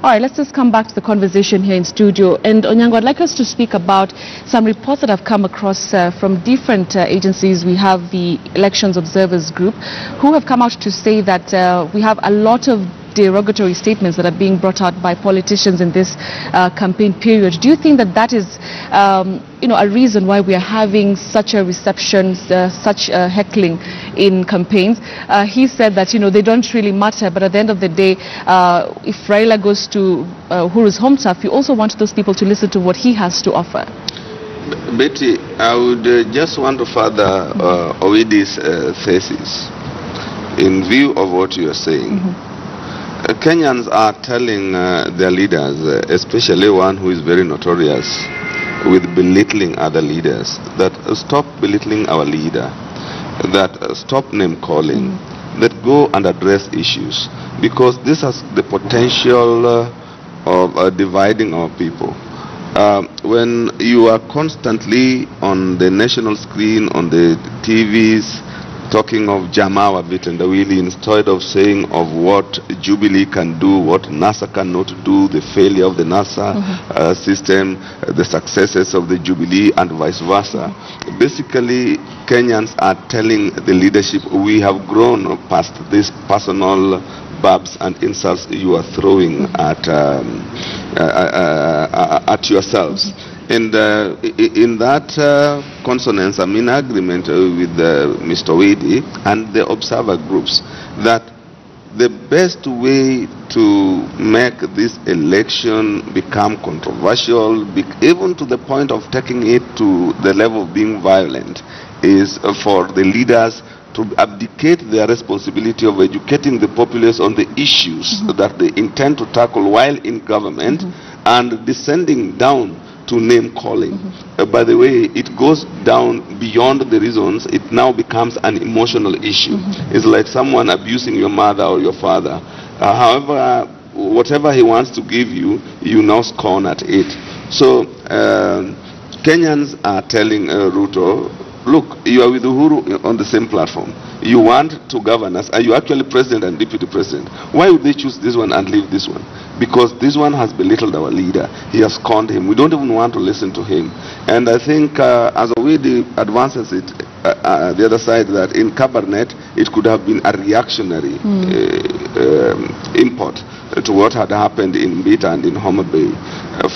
All right, let's just come back to the conversation here in studio. And Onyango, I'd like us to speak about some reports that have come across from different agencies. We have the Elections Observers Group, who have come out to say that we have a lot of derogatory statements that are being brought out by politicians in this campaign period. Do you think that that is, a reason why we are having such a reception, such a heckling in campaigns? He said that, they don't really matter, but at the end of the day, if Raila goes to Uhuru's home turf, you also want those people to listen to what he has to offer. Betty, I would just want to further Owidi's thesis in view of what you are saying. Kenyans are telling their leaders, especially one who is very notorious with belittling other leaders, that stop belittling our leader, that stop name calling, that go and address issues, because this has the potential of dividing our people. When you are constantly on the national screen, on the TVs, talking of Jamawa Vitendawili instead of saying of what Jubilee can do, what NASA cannot do, the failure of the NASA system, the successes of the Jubilee and vice versa. Basically, Kenyans are telling the leadership, we have grown past these personal barbs and insults you are throwing at yourselves. And in that consonance, I'm in agreement with Mr. Wade and the observer groups that the best way to make this election become controversial, even to the point of taking it to the level of being violent, is for the leaders to abdicate their responsibility of educating the populace on the issues that they intend to tackle while in government and descending down to name calling. By the way, it goes down beyond the reasons. It now becomes an emotional issue. It's like someone abusing your mother or your father. However, whatever he wants to give you, you now scorn at it. So Kenyans are telling Ruto, look, you are with Uhuru on the same platform. You want to govern us. Are you actually president and deputy president? Why would they choose this one and leave this one? Because this one has belittled our leader. He has scorned him. We don't even want to listen to him. And I think as Owidi advances it, the other side, that in Cabernet, it could have been a reactionary import to what had happened in Mbita and in Homa Bay.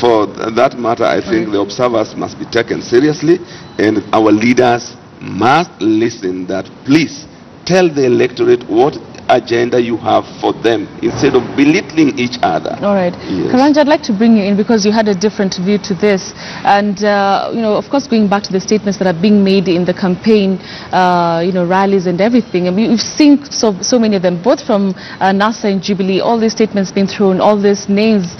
For that matter, I think the observers must be taken seriously, and our leaders must listen that, please, tell the electorate what agenda you have for them instead of belittling each other. All right. Yes. Karanja, I'd like to bring you in because you had a different view to this. And, of course, going back to the statements that are being made in the campaign, rallies and everything. I mean, we've seen so many of them, both from NASA and Jubilee, all these statements being thrown, all these names,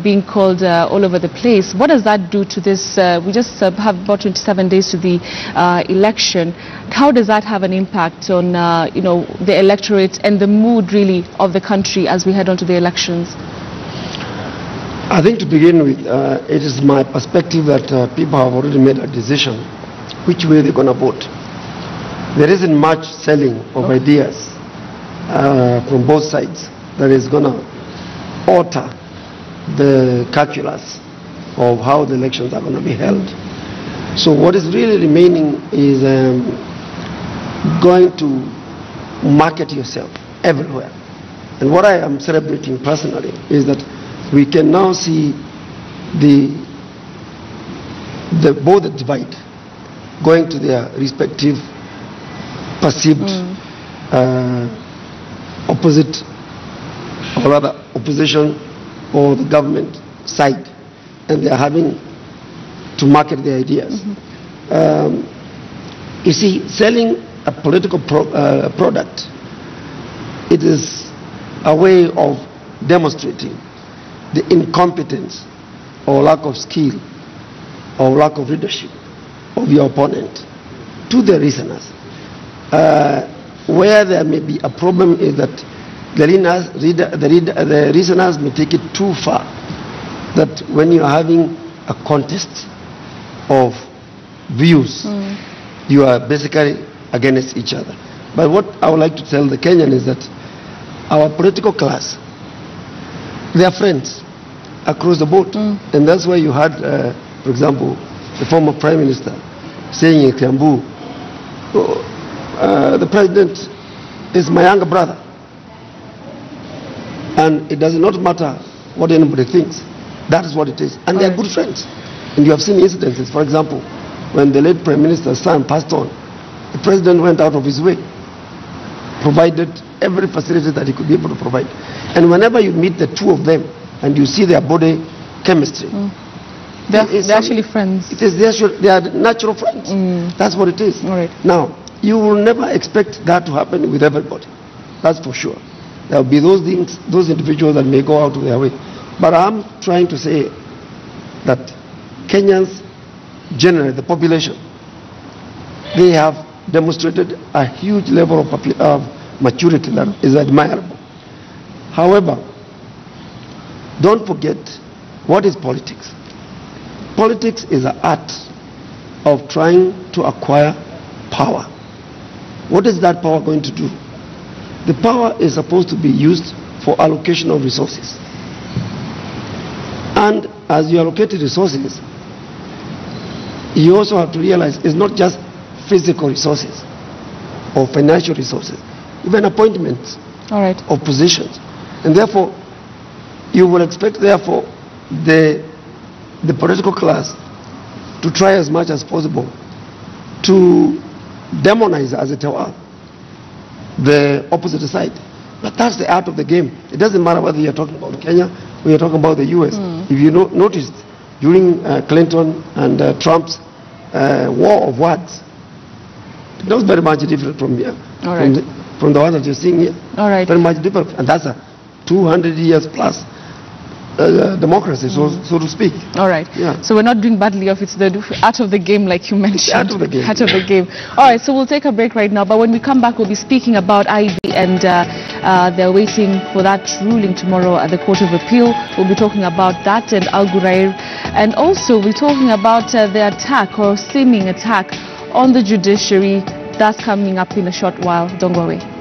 being called all over the place. What does that do to this? We just have about 27 days to the election. How does that have an impact on, the electorate and the mood, really, of the country as we head on to the elections? I think to begin with, it is my perspective that people have already made a decision which way they're going to vote. There isn't much selling of ideas from both sides that is going to alter the calculus of how the elections are going to be held. So what is really remaining is going to market yourself everywhere. And what I am celebrating personally is that we can now see both the divide going to their respective perceived opposite, or rather opposition or the government side, and they are having to market their ideas. You see, selling a political product, it is a way of demonstrating the incompetence or lack of skill or lack of leadership of your opponent to the listeners. Where there may be a problem is that the listeners may take it too far, that when you are having a contest of views, you are basically against each other. But what I would like to tell the Kenyan is that our political class They are friends across the board. And that's why you had, for example, the former Prime Minister saying in Kiambu, the President is my younger brother. And it does not matter what anybody thinks. That is what it is. And they are good friends. And you have seen incidences. For example, when the late Prime Minister's son passed on, the President went out of his way, provided every facility that he could be able to provide. And whenever you meet the two of them and you see their body chemistry, they're actually friends. It is they are natural friends. That's what it is. All right. Now, you will never expect that to happen with everybody. That's for sure. There will be those things, those individuals that may go out of their way. But I'm trying to say that Kenyans, generally the population, they have demonstrated a huge level of maturity that is admirable. However, don't forget what is politics. Politics is an art of trying to acquire power. What is that power going to do? The power is supposed to be used for allocation of resources. And as you allocate resources, you also have to realize it's not just physical resources or financial resources, even appointments of positions. And therefore, you will expect, therefore, the political class to try as much as possible to demonize, as it were, the opposite side. But that's the art of the game. It doesn't matter whether you're talking about Kenya or you're talking about the US. If you noticed, during Clinton and Trump's war of words, it was very much different from here, from the one that you're seeing here. Very much different. And that's a 200 years plus democracy, so to speak. All right. Yeah. So we're not doing badly off. It's the art of the game, like you mentioned. Art of the game. Art of the game. All right. So we'll take a break right now. But when we come back, we'll be speaking about IB, and they're waiting for that ruling tomorrow at the Court of Appeal. We'll be talking about that and Al Ghurair, and also we're talking about the attack or seeming attack on the judiciary. That's coming up in a short while. Don't go away.